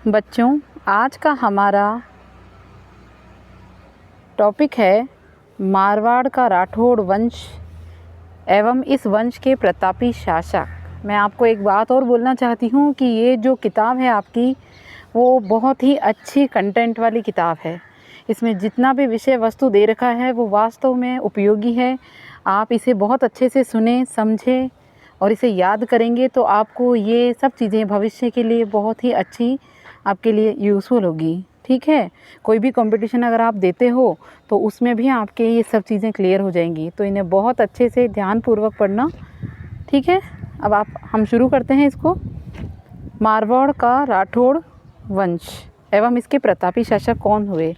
बच्चों, आज का हमारा टॉपिक है मारवाड़ का राठौड़ वंश एवं इस वंश के प्रतापी शासक। मैं आपको एक बात और बोलना चाहती हूँ कि ये जो किताब है आपकी, वो बहुत ही अच्छी कंटेंट वाली किताब है। इसमें जितना भी विषय वस्तु दे रखा है वो वास्तव में उपयोगी है। आप इसे बहुत अच्छे से सुने, समझें और इसे याद करेंगे तो आपको ये सब चीज़ें भविष्य के लिए बहुत ही अच्छी आपके लिए यूज़फुल होगी। ठीक है, कोई भी कंपटीशन अगर आप देते हो तो उसमें भी आपके ये सब चीज़ें क्लियर हो जाएंगी, तो इन्हें बहुत अच्छे से ध्यानपूर्वक पढ़ना। ठीक है, अब हम शुरू करते हैं इसको। मारवाड़ का राठौड़ वंश एवं इसके प्रतापी शासक कौन हुए।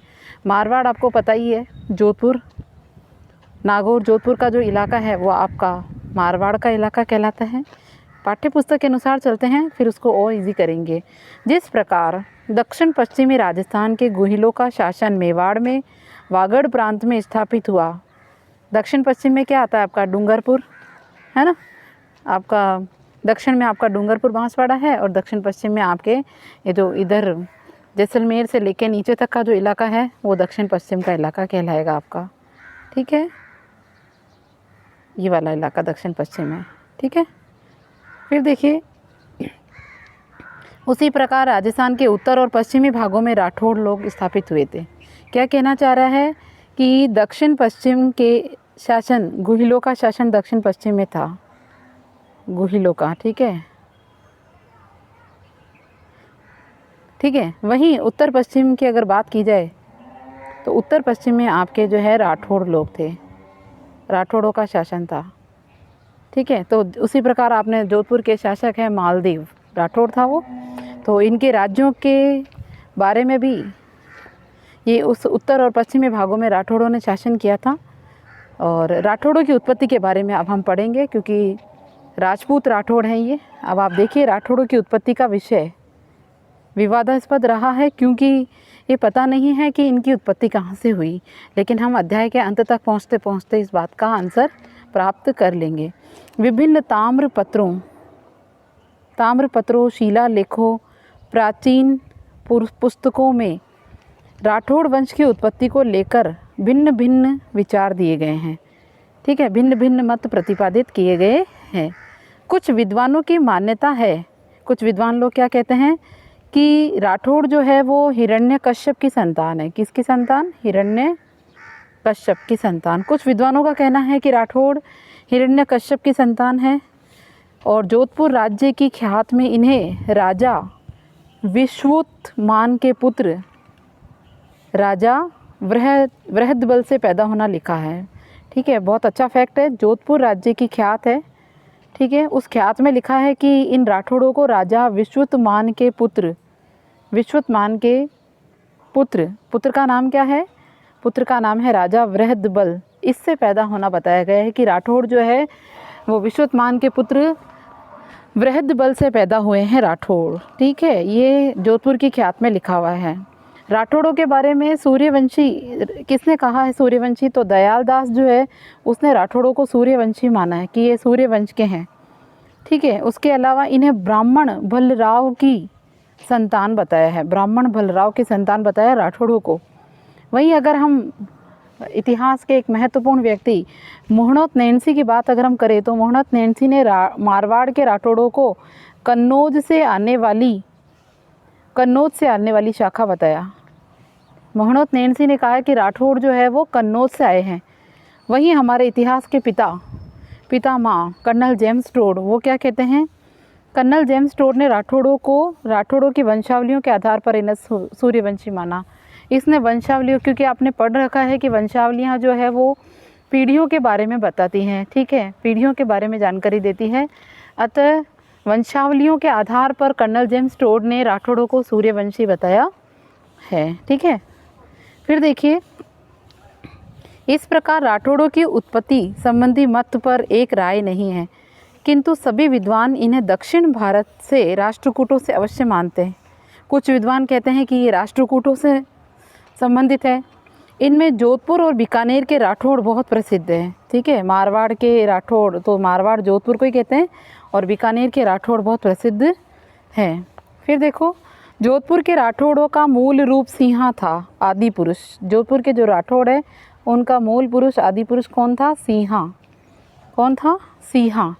मारवाड़ आपको पता ही है, जोधपुर, नागौर, जोधपुर का जो इलाका है वो आपका मारवाड़ का इलाका कहलाता है। पाठ्य पुस्तक के अनुसार चलते हैं, फिर उसको और इजी करेंगे। जिस प्रकार दक्षिण पश्चिमी राजस्थान के गुहिलों का शासन मेवाड़ में वागड़ प्रांत में स्थापित हुआ। दक्षिण पश्चिम में क्या आता है आपका डूंगरपुर, है ना। आपका दक्षिण में आपका डूंगरपुर बांसवाड़ा है और दक्षिण पश्चिम में आपके ये जो इधर जैसलमेर से लेके नीचे तक का जो इलाका है वो दक्षिण पश्चिम का इलाका कहलाएगा आपका। ठीक है, ये वाला इलाका दक्षिण पश्चिम है। ठीक है, फिर देखिए, उसी प्रकार राजस्थान के उत्तर और पश्चिमी भागों में राठौड़ लोग स्थापित हुए थे। क्या कहना चाह रहा है कि दक्षिण पश्चिम के शासन, गुहिलों का शासन दक्षिण पश्चिम में था, गुहिलों का। ठीक है, ठीक है। वहीं उत्तर पश्चिम की अगर बात की जाए तो उत्तर पश्चिम में आपके जो है राठौड़ लोग थे, राठौड़ों का शासन था। ठीक है, तो उसी प्रकार आपने जोधपुर के शासक है मालदेव, राठौड़ था वो। तो इनके राज्यों के बारे में भी ये उस उत्तर और पश्चिमी भागों में राठौड़ों ने शासन किया था। और राठौड़ों की उत्पत्ति के बारे में अब हम पढ़ेंगे, क्योंकि राजपूत राठौड़ हैं ये। अब आप देखिए, राठौड़ों की उत्पत्ति का विषय विवादास्पद रहा है, क्योंकि ये पता नहीं है कि इनकी उत्पत्ति कहाँ से हुई, लेकिन हम अध्याय के अंत तक पहुँचते पहुँचते इस बात का आंसर प्राप्त कर लेंगे। विभिन्न ताम्रपत्रों, शिलालेखों, प्राचीन पुस्तकों में राठौड़ वंश की उत्पत्ति को लेकर भिन्न भिन्न विचार दिए गए हैं। ठीक है, भिन्न भिन्न मत प्रतिपादित किए गए हैं। कुछ विद्वानों की मान्यता है, कुछ विद्वान लोग क्या कहते हैं कि राठौड़ जो है वो हिरण्यकश्यप की संतान है। किसकी संतान? हिरण्यकश्यप की संतान। कुछ विद्वानों का कहना है कि राठौड़ हिरण्यकश्यप की संतान है। और जोधपुर राज्य की ख्यात में इन्हें राजा विश्वोत्मान के पुत्र राजा बृहदबल से पैदा होना लिखा है। ठीक है, बहुत अच्छा फैक्ट है। जोधपुर राज्य की ख्यात है, ठीक है, उस ख्यात में लिखा है कि इन राठौड़ों को राजा विश्वोत्मान के पुत्र का नाम क्या है? पुत्र का नाम है राजा बृहदबल। इससे पैदा होना बताया गया है कि राठौड़ जो है वो विश्वोत्मान के पुत्र बृहदबल से पैदा हुए हैं राठौड़। ठीक है, ये जोधपुर की ख्यात में लिखा हुआ है। राठौड़ों के बारे में सूर्यवंशी किसने कहा है? सूर्यवंशी तो दयाल दास जो है उसने राठौड़ों को सूर्यवंशी माना है कि ये सूर्यवंश के हैं। ठीक है, उसके अलावा इन्हें ब्राह्मण भल्लराव की संतान बताया है, ब्राह्मण भल्लराव की संतान बताया राठौड़ों को। वहीं अगर हम इतिहास के एक महत्वपूर्ण व्यक्ति मोहनोत नैंसी की बात अगर हम करें तो मोहनोत नैंसी ने मारवाड़ के राठौड़ों को कन्नौज से आने वाली शाखा बताया। मोहनोत नैंसी ने कहा कि राठौड़ जो है वो कन्नौज से आए हैं। वहीं हमारे इतिहास के पितामह कर्नल जेम्स टोड, वो क्या कहते हैं? कर्नल जेम्स टोड ने राठौड़ों की वंशावलियों के आधार पर इन्हें सूर्यवंशी माना। इसने वंशावलियों, क्योंकि आपने पढ़ रखा है कि वंशावलियाँ जो है वो पीढ़ियों के बारे में बताती हैं। ठीक है, पीढ़ियों के बारे में जानकारी देती है। अतः वंशावलियों के आधार पर कर्नल जेम्स टोड ने राठौड़ों को सूर्यवंशी बताया है। ठीक है, फिर देखिए, इस प्रकार राठौड़ों की उत्पत्ति संबंधी मत पर एक राय नहीं है, किंतु सभी विद्वान इन्हें दक्षिण भारत से राष्ट्रकूटों से अवश्य मानते हैं। कुछ विद्वान कहते हैं कि ये राष्ट्रकूटों से संबंधित है। इनमें जोधपुर और बीकानेर के राठौड़ बहुत प्रसिद्ध हैं। ठीक है, मारवाड़ के राठौड़ तो मारवाड़ जोधपुर को ही कहते हैं और बीकानेर के राठौड़ बहुत प्रसिद्ध हैं। फिर देखो, जोधपुर के राठौड़ों का मूल रूप सिंहा था, आदि पुरुष। जोधपुर के जो राठौड़ है उनका मूल पुरुष, आदि पुरुष कौन था? सिंहा। कौन था? सिंहा,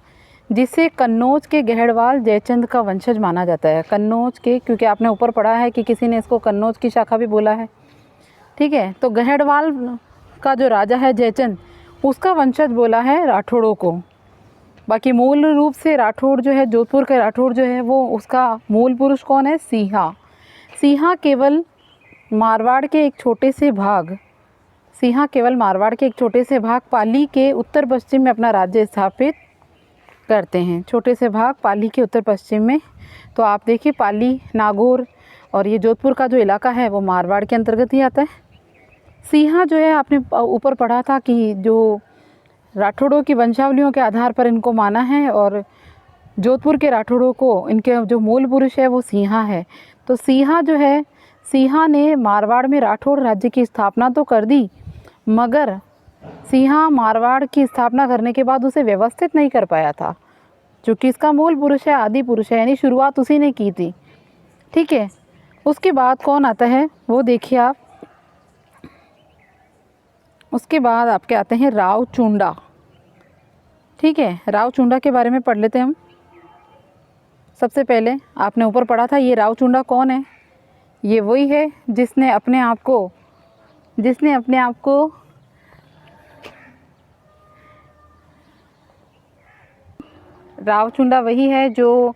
जिसे कन्नौज के गहड़वाल जयचंद का वंशज माना जाता है। कन्नौज के, क्योंकि आपने ऊपर पढ़ा है कि किसी ने इसको कन्नौज की शाखा भी बोला है, ठीक है। तो गहड़वाल का जो राजा है जयचंद, उसका वंशज बोला है राठौड़ों को। बाकी मूल रूप से राठौड़ जो है, जोधपुर के राठौड़ जो है, वो उसका मूल पुरुष कौन है? सिंहा। सिंहा केवल मारवाड़ के एक छोटे से भाग पाली के उत्तर पश्चिम में अपना राज्य स्थापित करते हैं। छोटे से भाग पाली के उत्तर पश्चिम में। तो आप देखिए, पाली, नागौर और ये जोधपुर का जो इलाका है वो मारवाड़ के अंतर्गत ही आता है। सिंहा जो है, आपने ऊपर पढ़ा था कि जो राठौड़ों की वंशावलियों के आधार पर इनको माना है, और जोधपुर के राठौड़ों को इनके जो मूल पुरुष है वो सिंहा है। तो सिंहा जो है, सिंहा ने मारवाड़ में राठौड़ राज्य की स्थापना तो कर दी, मगर सिंहा मारवाड़ की स्थापना करने के बाद उसे व्यवस्थित नहीं कर पाया था, क्योंकि इसका मूल पुरुष है, आदि पुरुष है, यानी शुरुआत उसी ने की थी, ठीक है। उसके बाद कौन आता है वो देखिए आप। उसके बाद आपके आते हैं राव चुंडा, ठीक है। राव चुंडा के बारे में पढ़ लेते हैं हम। सबसे पहले आपने ऊपर पढ़ा था, ये राव चुंडा कौन है? ये वही है जिसने अपने आप को राव चुंडा वही है जो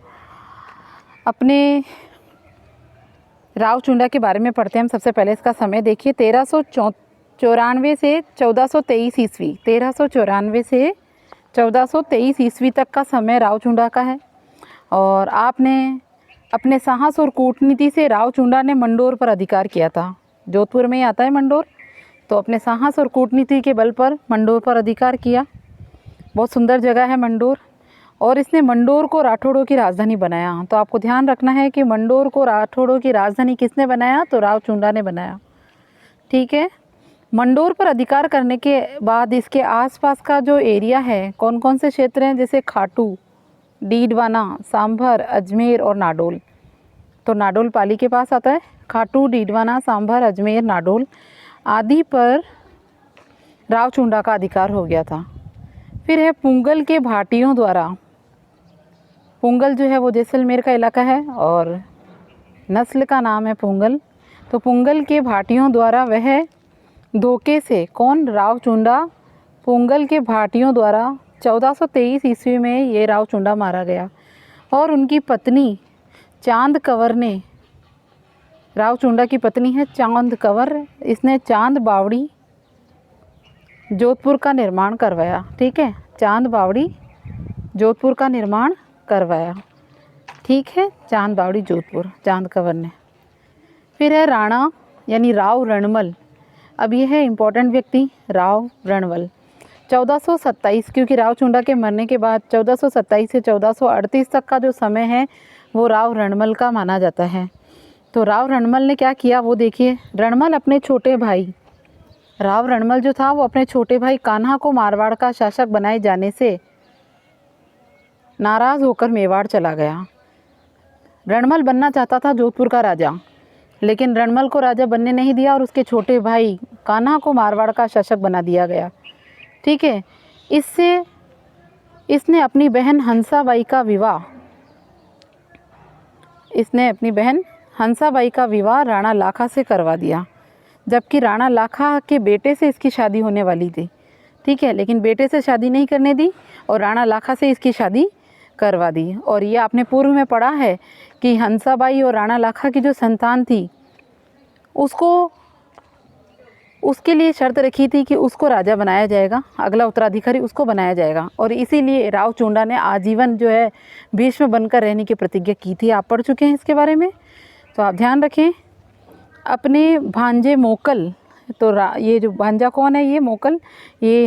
अपने राव चुंडा के बारे में पढ़ते हैं हम। सबसे पहले इसका समय देखिए, 1394 से 1423 ईस्वी, 1394 से 1423 ईस्वी तक का समय राव चुंडा का है। और आपने अपने साहस और कूटनीति से राव चुंडा ने मंडोर पर अधिकार किया था। जोधपुर में ही आता है मंडोर। तो अपने साहस और कूटनीति के बल पर मंडोर पर अधिकार किया। बहुत सुंदर जगह है मंडोर। और इसने मंडोर को राठौड़ों की राजधानी बनाया। तो आपको ध्यान रखना है कि मंडोर को राठौड़ों की राजधानी किसने बनाया? तो राव चुंडा ने बनाया, ठीक है। मंडोर पर अधिकार करने के बाद इसके आसपास का जो एरिया है, कौन कौन से क्षेत्र हैं? जैसे खाटू, डीडवाना, सांभर, अजमेर और नाडोल। तो नाडोल पाली के पास आता है। खाटू, डीडवाना, सांभर, अजमेर, नाडोल आदि पर राव चुंडा का अधिकार हो गया था। फिर है पुंगल के भाटियों द्वारा। पुंगल जो है वो जैसलमेर का इलाका है और नस्ल का नाम है पुंगल। तो पुंगल के भाटियों द्वारा वह धोखे से, कौन? राव चुंडा। पुंगल के भाटियों द्वारा 1423 ईस्वी में ये राव चुंडा मारा गया। और उनकी पत्नी चांद कंवर ने, राव चुंडा की पत्नी है चांद कंवर, इसने चांद बावड़ी जोधपुर का निर्माण करवाया, ठीक है। चांद बावड़ी जोधपुर का निर्माण करवाया, ठीक है। चांद बावड़ी जोधपुर, चांद कंवर ने। फिर है राणा यानी राव रणमल। अब ये है इम्पोर्टेंट व्यक्ति, राव रणमल। 1427, क्योंकि राव चुंडा के मरने के बाद 1427 से 1438 तक का जो समय है वो राव रणमल का माना जाता है। तो राव रणमल ने क्या किया वो देखिए। रणमल अपने छोटे भाई, राव रणमल जो था वो अपने छोटे भाई कान्हा को मारवाड़ का शासक बनाए जाने से नाराज़ होकर मेवाड़ चला गया। रणमल बनना चाहता था जोधपुर का राजा, लेकिन रणमल को राजा बनने नहीं दिया और उसके छोटे भाई कान्हा को मारवाड़ का शासक बना दिया गया, ठीक है। इससे इसने अपनी बहन हंसाबाई का विवाह राणा लाखा से करवा दिया, जबकि राणा लाखा के बेटे से इसकी शादी होने वाली थी, ठीक है। लेकिन बेटे से शादी नहीं करने दी और राणा लाखा से इसकी शादी करवा दी। और ये आपने पूर्व में पढ़ा है कि हंसाबाई और राणा लाखा की जो संतान थी उसके लिए शर्त रखी थी कि उसको राजा बनाया जाएगा, अगला उत्तराधिकारी उसको बनाया जाएगा। और इसीलिए राव चुंडा ने आजीवन जो है भीष्म बनकर रहने की प्रतिज्ञा की थी। आप पढ़ चुके हैं इसके बारे में, तो आप ध्यान रखें। अपने भांजे मोकल, तो ये जो भांजा कौन है? ये मोकल, ये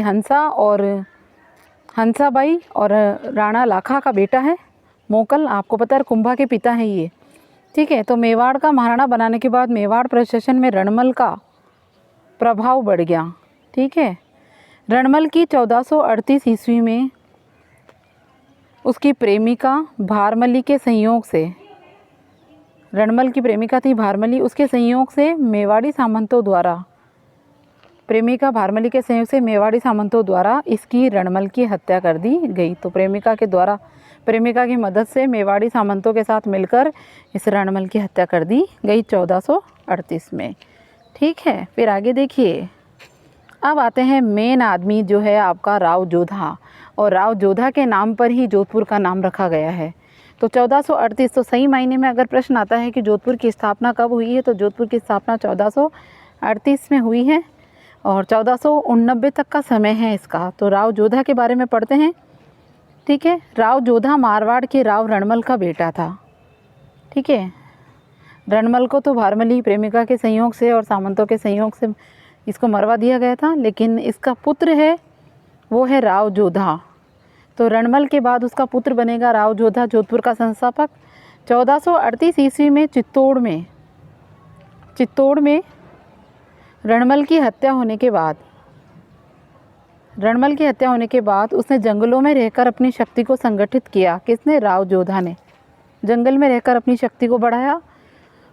हंसाबाई और राणा लाखा का बेटा है मोकल। आपको पता है कुंभा के पिता हैं ये, ठीक है। तो मेवाड़ का महाराणा बनाने के बाद मेवाड़ प्रशासन में रणमल का प्रभाव बढ़ गया, ठीक है। रणमल की 1438 ईस्वी में उसकी प्रेमिका भारमली के संयोग से रणमल की प्रेमिका थी भारमली, उसके संयोग से मेवाड़ी सामंतों द्वारा, प्रेमिका भारमली के संयोग से मेवाड़ी सामंतों द्वारा इसकी रणमल की हत्या कर दी गई। तो प्रेमिका के द्वारा, प्रेमिका की मदद से मेवाड़ी सामंतों के साथ मिलकर इस रणमल की हत्या कर दी गई 1438 में। ठीक है, फिर आगे देखिए। अब आते हैं मेन आदमी जो है आपका राव जोधा, और राव जोधा के नाम पर ही जोधपुर का नाम रखा गया है। तो 1438, तो सही मायने में अगर प्रश्न आता है कि जोधपुर की स्थापना कब हुई है, तो जोधपुर की स्थापना 1438 में हुई है और 1489 तक का समय है इसका। तो राव जोधा के बारे में पढ़ते हैं। ठीक है, राव जोधा मारवाड़ के राव रणमल का बेटा था। ठीक है, रणमल को तो भारमली प्रेमिका के संयोग से और सामंतों के संयोग से इसको मरवा दिया गया था, लेकिन इसका पुत्र है वो है राव जोधा। तो रणमल के बाद उसका पुत्र बनेगा राव जोधा, जोधपुर का संस्थापक। 1438 ईस्वी में चित्तौड़ में रणमल की हत्या होने के बाद उसने जंगलों में रहकर अपनी शक्ति को संगठित किया। किसने? राव जोधा ने जंगल में रहकर अपनी शक्ति को बढ़ाया।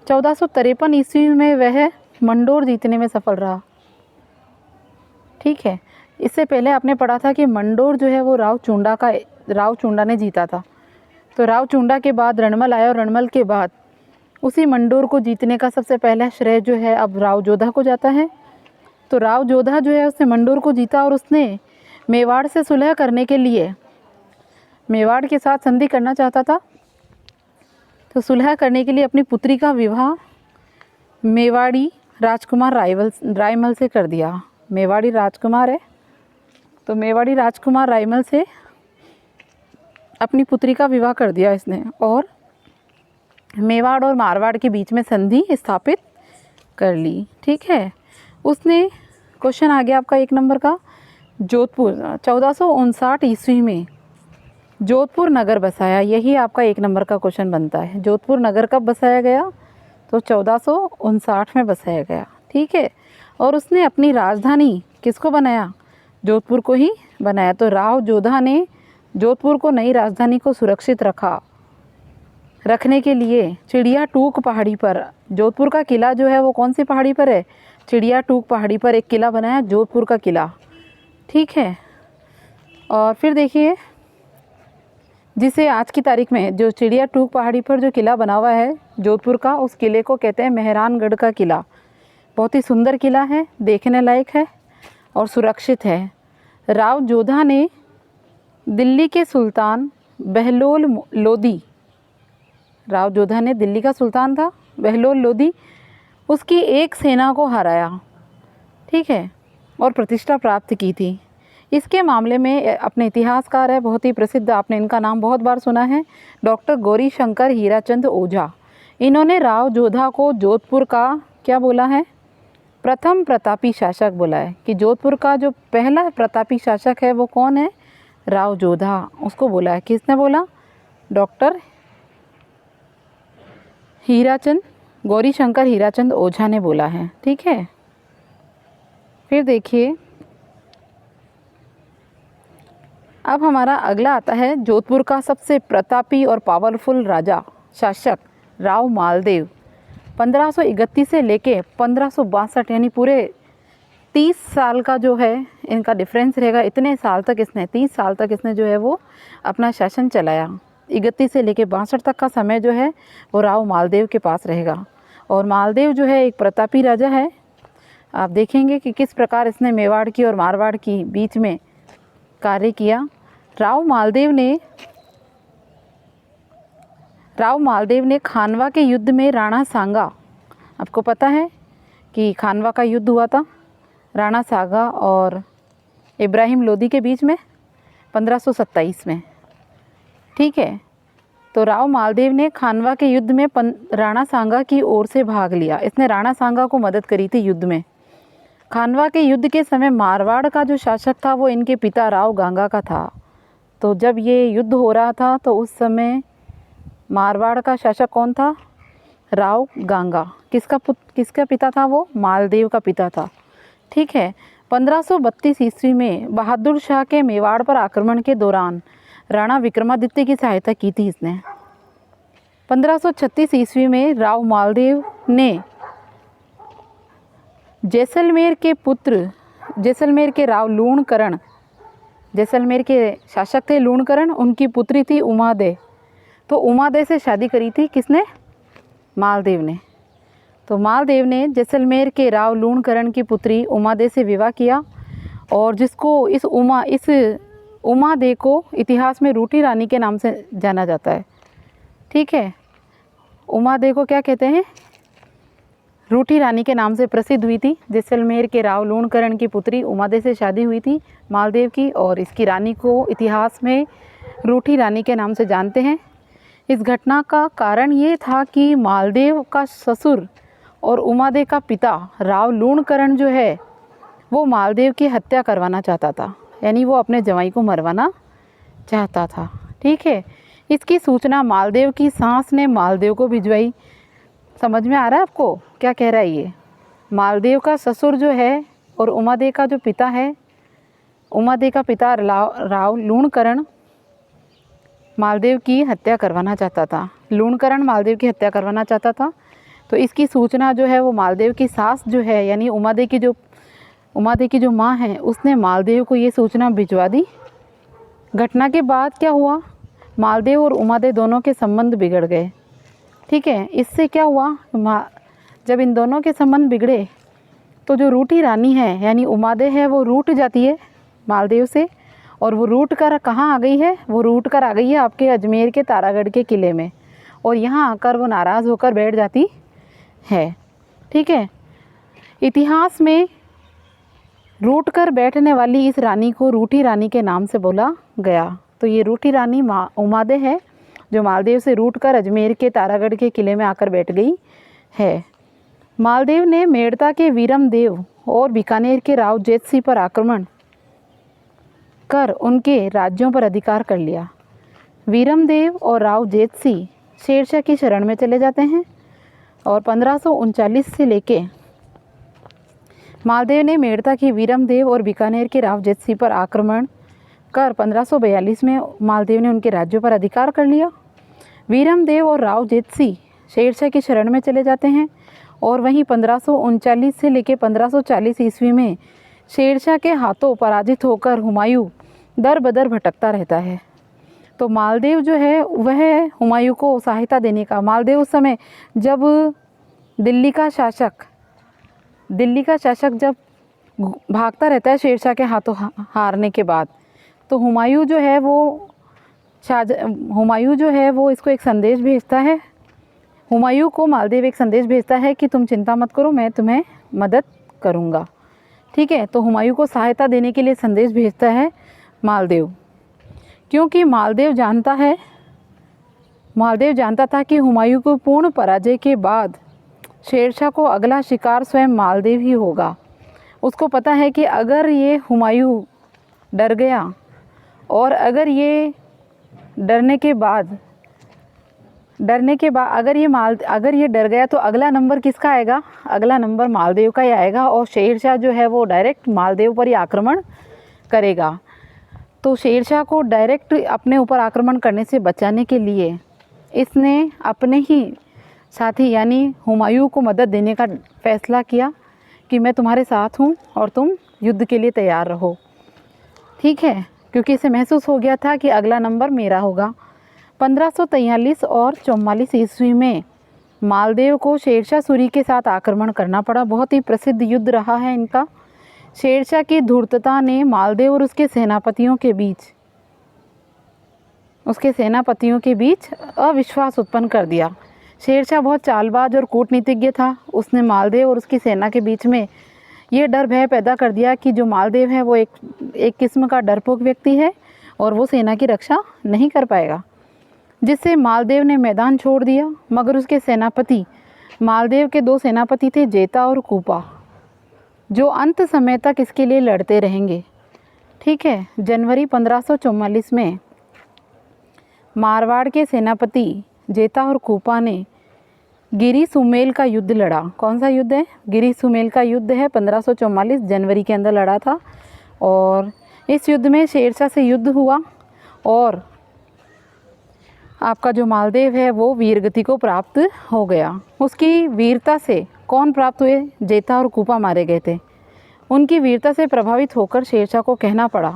1453 ईस्वी में वह मंडोर जीतने में सफल रहा। ठीक है, इससे पहले आपने पढ़ा था कि मंडोर जो है वो राव चुंडा ने जीता था। तो राव चुंडा के बाद रणमल आया और रणमल के बाद उसी मंडोर को जीतने का सबसे पहला श्रेय जो है अब राव जोधा को जाता है। तो राव जोधा जो है उसने मंडोर को जीता और उसने मेवाड़ से सुलह करने के लिए मेवाड़ के साथ संधि करना चाहता था। तो सुलह करने के लिए अपनी पुत्री का विवाह मेवाड़ी राजकुमार रायमल से कर दिया। मेवाड़ी राजकुमार है, तो मेवाड़ी राजकुमार रायमल से अपनी पुत्री का विवाह कर दिया इसने और मेवाड़ और मारवाड़ के बीच में संधि स्थापित कर ली। ठीक है, उसने क्वेश्चन आ गया आपका 1 नंबर का। जोधपुर 1459 ईस्वी में जोधपुर नगर बसाया, यही आपका 1 नंबर का क्वेश्चन बनता है। जोधपुर नगर कब बसाया गया? तो 1459 में बसाया गया। ठीक है, और उसने अपनी राजधानी किसको बनाया? जोधपुर को ही बनाया। तो राव जोधा ने जोधपुर को नई राजधानी को सुरक्षित रखने के लिए चिड़िया टूक पहाड़ी पर, जोधपुर का किला जो है वो कौन सी पहाड़ी पर है? चिड़िया टूक पहाड़ी पर एक किला बनाया, जोधपुर का किला। ठीक है, और फिर देखिए, जिसे आज की तारीख में जो चिड़िया टूक पहाड़ी पर जो किला बना हुआ है जोधपुर का, उस किले को कहते हैं मेहरानगढ़ का किला। बहुत ही सुंदर किला है, देखने लायक है और सुरक्षित है। राव जोधा ने दिल्ली के सुल्तान बहलोल लोदी, राव जोधा ने दिल्ली का सुल्तान था बहलोल लोदी, उसकी एक सेना को हराया। ठीक है, और प्रतिष्ठा प्राप्त की थी। इसके मामले में अपने इतिहासकार है, बहुत ही प्रसिद्ध, आपने इनका नाम बहुत बार सुना है, डॉक्टर गौरी शंकर हीराचंद ओझा। इन्होंने राव जोधा को जोधपुर का क्या बोला है? प्रथम प्रतापी शासक बोला है, कि जोधपुर का जो पहला प्रतापी शासक है वो कौन है? राव जोधा, उसको बोला है। किसने बोला? डॉक्टर गौरी शंकर हीराचंद ओझा ने बोला है। ठीक है, फिर देखिए, अब हमारा अगला आता है जोधपुर का सबसे प्रतापी और पावरफुल राजा शासक राव मालदेव। 1531 से लेके 1562, यानी पूरे 30 साल का जो है इनका डिफरेंस रहेगा। इतने साल तक इसने 30 साल तक इसने जो है वो अपना शासन चलाया। 31 से लेके 62 तक का समय जो है वो राव मालदेव के पास रहेगा। और मालदेव जो है एक प्रतापी राजा है। आप देखेंगे कि किस प्रकार इसने मेवाड़ की और मारवाड़ की बीच में कार्य किया। राव मालदेव ने खानवा के युद्ध में राणा सांगा, आपको पता है कि खानवा का युद्ध हुआ था राणा सांगा और इब्राहिम लोदी के बीच में 1527 में। ठीक है, तो राव मालदेव ने खानवा के युद्ध में राणा सांगा की ओर से भाग लिया। इसने राणा सांगा को मदद करी थी युद्ध में। खानवा के युद्ध के समय मारवाड़ का जो शासक था वो इनके पिता राव गांगा का था। तो जब ये युद्ध हो रहा था तो उस समय मारवाड़ का शासक कौन था? राव गांगा। किसका पिता था वो? मालदेव का पिता था। ठीक है, 1532 ईस्वी में बहादुर शाह के मेवाड़ पर आक्रमण के दौरान राणा विक्रमादित्य की सहायता की थी इसने। 1536 ईस्वी में राव मालदेव ने जैसलमेर के राव लूणकरण, जैसलमेर के शासक थे लूणकरण, उनकी पुत्री थी उमादे। तो उमादे से शादी करी थी किसने? मालदेव ने। तो मालदेव ने जैसलमेर के राव लूणकरण की पुत्री उमादे से विवाह किया, और जिसको इस उमादे को इतिहास में रूठी रानी के नाम से जाना जाता है। ठीक है, उमादे को क्या कहते हैं? रूठी रानी के नाम से प्रसिद्ध हुई थी। जैसलमेर के राव लूणकरण की पुत्री उमादे से शादी हुई थी मालदेव की, और इसकी रानी को इतिहास में रूठी रानी के नाम से जानते हैं। इस घटना का कारण ये था कि मालदेव का ससुर और उमादे का पिता राव लूणकरण जो है वो मालदेव की हत्या करवाना चाहता था, यानी वो अपने जवाई को मरवाना चाहता था। ठीक है, इसकी सूचना मालदेव की सास ने मालदेव को भिजवाई। समझ में आ रहा है आपको क्या कह रहा है ये? मालदेव का ससुर जो है और उमादे का जो पिता है, उमादे का पिता राव लूणकरण मालदेव की हत्या करवाना चाहता था। लूणकरण मालदेव की हत्या करवाना चाहता था। तो इसकी सूचना जो है वो मालदेव की सास जो है, यानी उमादे की जो माँ है, उसने मालदेव को ये सूचना भिजवा दी। घटना के बाद क्या हुआ? मालदेव और उमादे दोनों के संबंध बिगड़ गए। ठीक है, इससे क्या हुआ? जब इन दोनों के संबंध बिगड़े तो जो रूठी रानी है यानी उमादे है वो रूठ जाती है मालदेव से, और वो रूठ कर कहाँ आ गई है? वो रूठ कर आ गई है आपके अजमेर के तारागढ़ के किले में, और यहाँ आकर वो नाराज़ होकर बैठ जाती है। ठीक है, इतिहास में रूठ कर बैठने वाली इस रानी को रूठी रानी के नाम से बोला गया। तो ये रूठी रानी उमादे है जो मालदेव से रूठ कर अजमेर के तारागढ़ के किले में आकर बैठ गई है। मालदेव ने मेड़ता के वीरमदेव और बीकानेर के राव जेतसी पर आक्रमण कर उनके राज्यों पर अधिकार कर लिया। वीरमदेव और राव जेतसी शेरशाह की शरण में चले जाते हैं, और 1539 से लेके मालदेव ने मेड़ता के वीरमदेव और बीकानेर के राव जेतसी पर आक्रमण कर 1542 में मालदेव ने उनके राज्यों पर अधिकार कर लिया। वीरमदेव और राव जेतसी शेरशाह की शरण में चले जाते हैं, और वहीं 1539 से लेकर 1540 ईस्वी में शेरशाह के हाथों पराजित होकर हुमायूं दर बदर भटकता रहता है। तो मालदेव जो है वह हुमायूं को सहायता देने का, मालदेव उस समय जब दिल्ली का शासक जब भागता रहता है शेरशाह के हाथों हारने के बाद, तो हुमायूं जो है वो इसको एक संदेश भेजता है। हुमायूं को मालदेव एक संदेश भेजता है कि तुम चिंता मत करो, मैं तुम्हें मदद करूंगा। ठीक है, तो हुमायूं को सहायता देने के लिए संदेश भेजता है मालदेव, क्योंकि मालदेव जानता था कि हुमायूं को पूर्ण पराजय के बाद शेरशाह को अगला शिकार स्वयं मालदेव ही होगा। उसको पता है कि अगर ये हुमायूं डर गया, और अगर ये डरने के बाद अगर ये डर गया तो अगला नंबर किसका आएगा? अगला नंबर मालदेव का ही आएगा, और शेरशाह जो है वो डायरेक्ट मालदेव पर ही आक्रमण करेगा। तो शेरशाह को डायरेक्ट अपने ऊपर आक्रमण करने से बचाने के लिए इसने अपने ही साथी यानी हुमायूं को मदद देने का फैसला किया कि मैं तुम्हारे साथ हूँ और तुम युद्ध के लिए तैयार रहो। ठीक है, क्योंकि इसे महसूस हो गया था कि अगला नंबर मेरा होगा। 1543 और 44 ईस्वी में मालदेव को शेरशाह सूरी के साथ आक्रमण करना पड़ा। बहुत ही प्रसिद्ध युद्ध रहा है इनका। शेरशाह की धूर्तता ने मालदेव और उसके सेनापतियों के बीच अविश्वास उत्पन्न कर दिया। शेरशाह बहुत चालबाज और कूटनीतिज्ञ था। उसने मालदेव और उसकी सेना के बीच में ये डर भय पैदा कर दिया कि जो मालदेव है वो एक किस्म का डरपोक व्यक्ति है और वो सेना की रक्षा नहीं कर पाएगा, जिससे मालदेव ने मैदान छोड़ दिया। मगर उसके सेनापति, मालदेव के 2 सेनापति थे, जेता और कूपा, जो अंत समय तक इसके लिए लड़ते रहेंगे। ठीक है, जनवरी 1544 में मारवाड़ के सेनापति जेता और कूपा ने गिरी सुमेल का युद्ध लड़ा। कौन सा युद्ध है? गिरी सुमेल का युद्ध है। 1544 जनवरी के अंदर लड़ा था, और इस युद्ध में शेरशाह से युद्ध हुआ और आपका जो मालदेव है वो वीरगति को प्राप्त हो गया। उसकी वीरता से कौन प्राप्त हुए? जेता और कूपा मारे गए थे। उनकी वीरता से प्रभावित होकर शेरशाह को कहना पड़ा।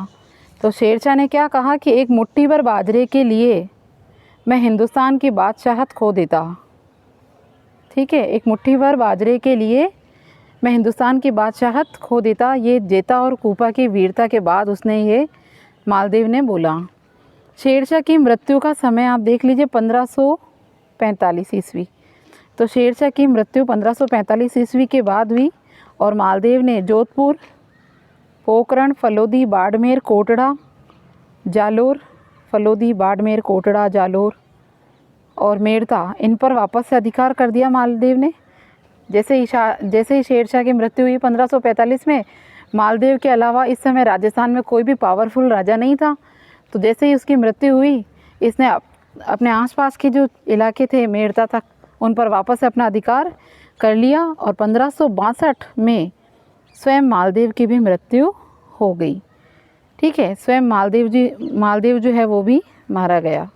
तो शेरशाह ने क्या कहा कि एक मुट्ठी भर बाजरे के लिए मैं हिंदुस्तान की बादशाहत खो देता। ठीक है, एक मुट्ठी भर बाजरे के लिए मैं हिंदुस्तान की बादशाहत खो देता। ये जेता और कूपा की वीरता के बाद उसने ये मालदेव ने बोला। शेरशाह की मृत्यु का समय आप देख लीजिए 1545 ईस्वी। तो शेरशाह की मृत्यु 1545 ईस्वी के बाद हुई और मालदेव ने जोधपुर, पोखरण, फलोदी, बाड़मेर, कोटड़ा, जालोर, फलोदी, बाड़मेर, कोटड़ा, जालोर और मेड़ता, इन पर वापस से अधिकार कर दिया मालदेव ने। जैसे ही शेरशाह की मृत्यु हुई 1545 में, मालदेव के अलावा इस समय राजस्थान में कोई भी पावरफुल राजा नहीं था। तो जैसे ही उसकी मृत्यु हुई, इसने अपने आसपास के जो इलाके थे मेड़ता तक, उन पर वापस से अपना अधिकार कर लिया और 1562 में स्वयं मालदेव की भी मृत्यु हो गई। ठीक है, स्वयं मालदेव जो है वो भी मारा गया।